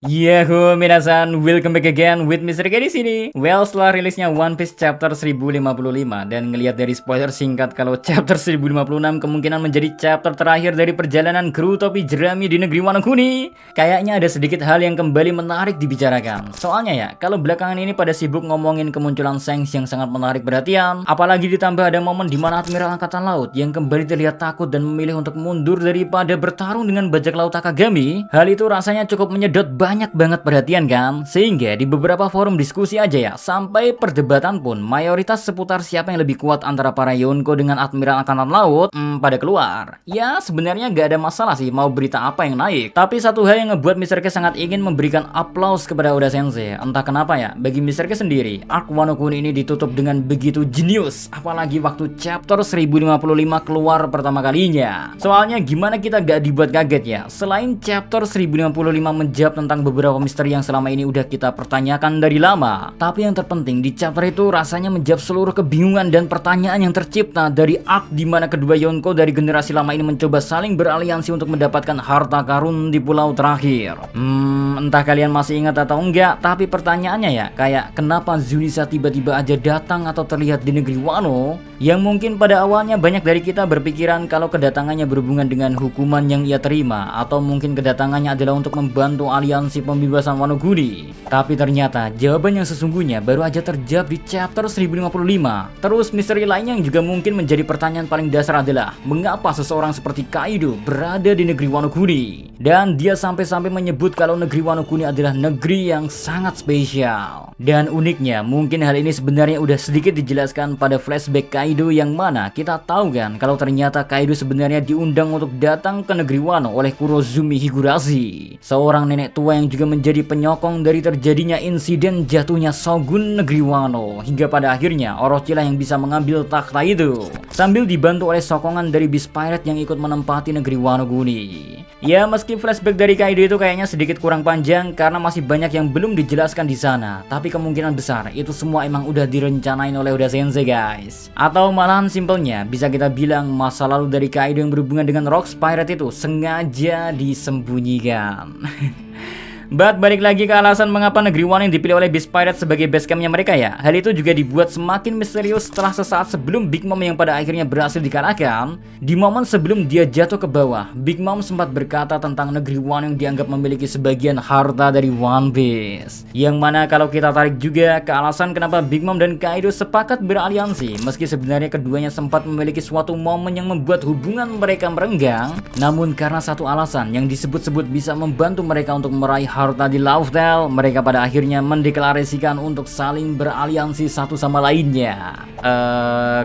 Yahoo, minasan, welcome back again with Mr. K di sini. Well, setelah rilisnya One Piece chapter 1055 dan ngelihat dari spoiler singkat kalau chapter 1056 kemungkinan menjadi chapter terakhir dari perjalanan kru topi jerami di negeri Wano Kuni, kayaknya ada sedikit hal yang kembali menarik dibicarakan. Soalnya ya, kalau belakangan ini pada sibuk ngomongin kemunculan Shanks yang sangat menarik perhatian, apalagi ditambah ada momen di mana Admiral Angkatan Laut yang kembali terlihat takut dan memilih untuk mundur daripada bertarung dengan bajak laut Akagami. Hal itu rasanya cukup menyedot banyak banget perhatian kan, sehingga di beberapa forum diskusi aja ya, sampai perdebatan pun mayoritas seputar siapa yang lebih kuat antara para Yonko dengan Admiral Angkatan Laut pada keluar. Ya sebenarnya gak ada masalah sih mau berita apa yang naik, tapi satu hal yang ngebuat Mr. K sangat ingin memberikan aplaus kepada Oda Sensei. Entah kenapa ya, bagi Mr. K sendiri, arc Wano Kuni ini ditutup dengan begitu jenius, apalagi waktu chapter 1055 keluar pertama kalinya. Soalnya gimana kita gak dibuat kaget ya, selain chapter 1055 menjawab tentang beberapa misteri yang selama ini udah kita pertanyakan dari lama, tapi yang terpenting di chapter itu rasanya menjawab seluruh kebingungan dan pertanyaan yang tercipta dari arc di mana kedua Yonko dari generasi lama ini mencoba saling beraliansi untuk mendapatkan harta karun di pulau terakhir. Entah kalian masih ingat atau enggak, tapi pertanyaannya ya, kayak kenapa Zunisha tiba-tiba aja datang atau terlihat di negeri Wano, yang mungkin pada awalnya banyak dari kita berpikiran kalau kedatangannya berhubungan dengan hukuman yang ia terima, atau mungkin kedatangannya adalah untuk membantu aliansi pembebasan Wano Kuni. Tapi ternyata jawaban yang sesungguhnya baru aja terjawab di chapter 1055. Terus misteri lainnya yang juga mungkin menjadi pertanyaan paling dasar adalah mengapa seseorang seperti Kaido berada di negeri Wano Kuni, dan dia sampai-sampai menyebut kalau negeri Wano Kuni adalah negeri yang sangat spesial. Dan uniknya mungkin hal ini sebenarnya udah sedikit dijelaskan pada flashback Kaido, yang mana kita tahu kan kalau ternyata Kaido sebenarnya diundang untuk datang ke negeri Wano oleh Kurozumi Higurashi, seorang nenek tua yang juga menjadi penyokong dari terjadinya insiden jatuhnya Shogun negeri Wano, hingga pada akhirnya Orochilah yang bisa mengambil takhta itu sambil dibantu oleh sokongan dari Beast Pirate yang ikut menempati negeri Wano Kuni. Ya meski flashback dari Kaido itu kayaknya sedikit kurang panjang karena masih banyak yang belum dijelaskan di sana, tapi kemungkinan besar itu semua emang udah direncanain oleh Oda Sensei guys. Atau malahan simpelnya bisa kita bilang masa lalu dari Kaido yang berhubungan dengan Rocks Pirate itu sengaja disembunyikan. But balik lagi ke alasan mengapa negeri Wano yang dipilih oleh Beast Pirate sebagai base campnya mereka ya. Hal itu juga dibuat semakin misterius setelah sesaat sebelum Big Mom yang pada akhirnya berhasil dikalahkan. Di momen sebelum dia jatuh ke bawah, Big Mom sempat berkata tentang negeri Wano yang dianggap memiliki sebagian harta dari One Piece. Yang mana kalau kita tarik juga ke alasan kenapa Big Mom dan Kaido sepakat beraliansi, meski sebenarnya keduanya sempat memiliki suatu momen yang membuat hubungan mereka merenggang, namun karena satu alasan yang disebut-sebut bisa membantu mereka untuk meraih harta di Lauftel, mereka pada akhirnya mendeklarasikan untuk saling beraliansi satu sama lainnya.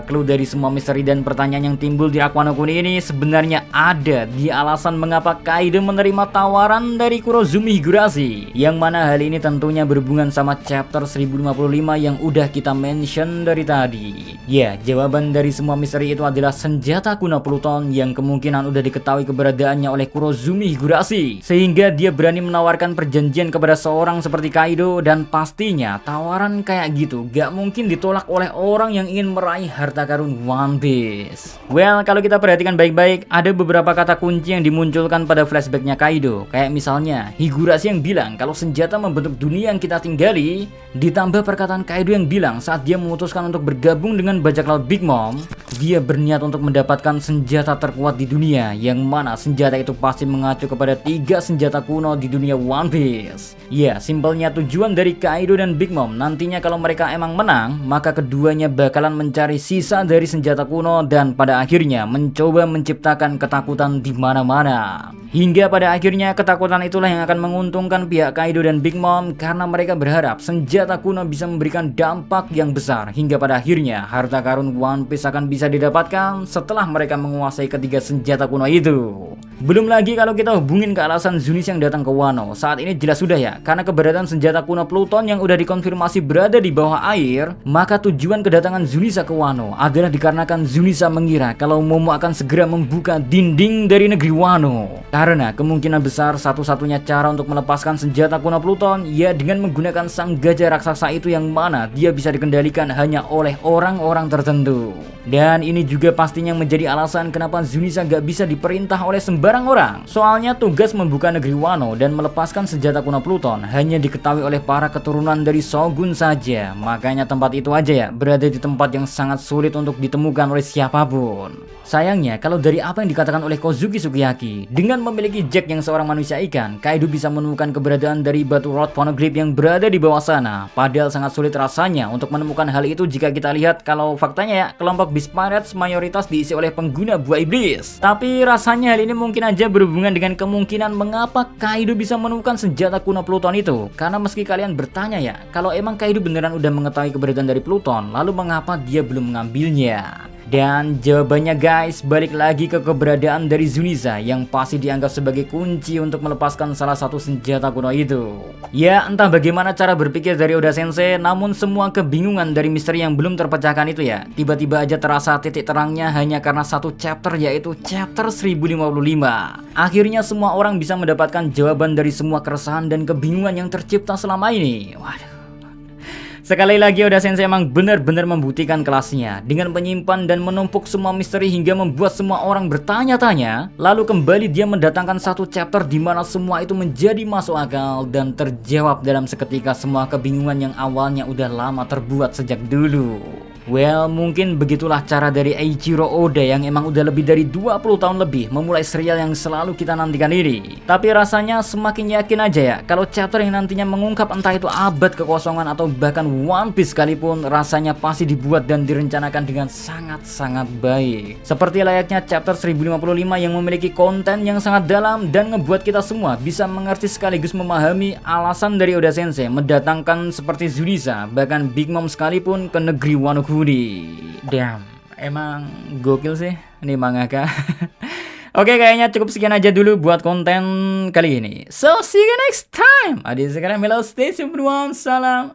Clue dari semua misteri dan pertanyaan yang timbul di arc Wano Kuni ini sebenarnya ada di alasan mengapa Kaido menerima tawaran dari Kurozumi Higurashi, yang mana hal ini tentunya berhubungan sama chapter 1055 yang udah kita mention dari tadi. Ya, jawaban dari semua misteri itu adalah senjata kuno Pluton yang kemungkinan udah diketahui keberadaannya oleh Kurozumi Higurashi, sehingga dia berani menawarkan perjanjian kepada seorang seperti Kaido, dan pastinya tawaran kayak gitu gak mungkin ditolak oleh orang yang ingin meraih harta karun One Piece. Well, kalau kita perhatikan baik-baik, ada beberapa kata kunci yang dimunculkan pada flashbacknya Kaido, kayak misalnya Higurashi yang bilang kalau senjata membentuk dunia yang kita tinggali, ditambah perkataan Kaido yang bilang saat dia memutuskan untuk bergabung dengan bajak laut Big Mom, dia berniat untuk mendapatkan senjata terkuat di dunia, yang mana senjata itu pasti mengacu kepada 3 senjata kuno di dunia One Piece. Ya, simpelnya tujuan dari Kaido dan Big Mom nantinya kalau mereka emang menang, maka keduanya bakalan mencari sisa dari senjata kuno dan pada akhirnya mencoba menciptakan ketakutan di mana-mana. Hingga pada akhirnya ketakutan itulah yang akan menguntungkan pihak Kaido dan Big Mom, karena mereka berharap senjata kuno bisa memberikan dampak yang besar, hingga pada akhirnya harta karun One Piece akan bisa didapatkan setelah mereka menguasai ketiga senjata kuno itu. Belum lagi kalau kita hubungin ke alasan Zunisha yang datang ke Wano, saat ini jelas sudah ya, karena keberadaan senjata kuno Pluton yang udah dikonfirmasi berada di bawah air, maka tujuan kedatangan Zunisha ke Wano adalah dikarenakan Zunisha mengira kalau Momo akan segera membuka dinding dari negeri Wano. Karena kemungkinan besar satu-satunya cara untuk melepaskan senjata kuno Pluton ya dengan menggunakan sang gajah raksasa itu, yang mana dia bisa dikendalikan hanya oleh orang-orang tertentu. Dan ini juga pastinya menjadi alasan kenapa Zunisha gak bisa diperintah oleh sembarang sembarang orang. Soalnya tugas membuka negeri Wano dan melepaskan senjata kuno Pluton hanya diketahui oleh para keturunan dari Shogun saja. Makanya tempat itu aja ya berada di tempat yang sangat sulit untuk ditemukan oleh siapapun. Sayangnya kalau dari apa yang dikatakan oleh Kozuki Sukiyaki, dengan memiliki Jack yang seorang manusia ikan, Kaido bisa menemukan keberadaan dari batu Rod Poneglyph yang berada di bawah sana. Padahal sangat sulit rasanya untuk menemukan hal itu jika kita lihat kalau faktanya ya kelompok Beast Pirates mayoritas diisi oleh pengguna buah iblis. Tapi rasanya hal ini mungkin aja berhubungan dengan kemungkinan mengapa Kaido bisa menemukan senjata kuno Pluton itu. Karena meski kalian bertanya ya, kalau emang Kaido beneran udah mengetahui keberadaan dari Pluton, lalu mengapa dia belum mengambilnya? Dan jawabannya guys, balik lagi ke keberadaan dari Zuniza yang pasti dianggap sebagai kunci untuk melepaskan salah satu senjata kuno itu. Ya entah bagaimana cara berpikir dari Oda Sensei, namun semua kebingungan dari misteri yang belum terpecahkan itu ya tiba-tiba aja terasa titik terangnya hanya karena satu chapter, yaitu chapter 1055. Akhirnya semua orang bisa mendapatkan jawaban dari semua keresahan dan kebingungan yang tercipta selama ini. Waduh. Sekali lagi Oda Sensei emang benar-benar membuktikan kelasnya dengan menyimpan dan menumpuk semua misteri hingga membuat semua orang bertanya-tanya. Lalu kembali dia mendatangkan satu chapter di mana semua itu menjadi masuk akal dan terjawab dalam seketika semua kebingungan yang awalnya udah lama terbuat sejak dulu. Well, mungkin begitulah cara dari Eiichiro Oda yang emang udah lebih dari 20 tahun lebih memulai serial yang selalu kita nantikan ini. Tapi rasanya semakin yakin aja ya kalau chapter yang nantinya mengungkap entah itu abad kekosongan atau bahkan One Piece sekalipun rasanya pasti dibuat dan direncanakan dengan sangat-sangat baik. Seperti layaknya chapter 1055 yang memiliki konten yang sangat dalam dan ngebuat kita semua bisa mengerti sekaligus memahami alasan dari Oda Sensei mendatangkan seperti Zuniza bahkan Big Mom sekalipun ke negeri Wano Kuni. Damn, emang gokil sih ini mangaka. Oke, kayaknya cukup sekian aja dulu buat konten kali ini. So, see you next time. Adi sekarang Melo Station Salam.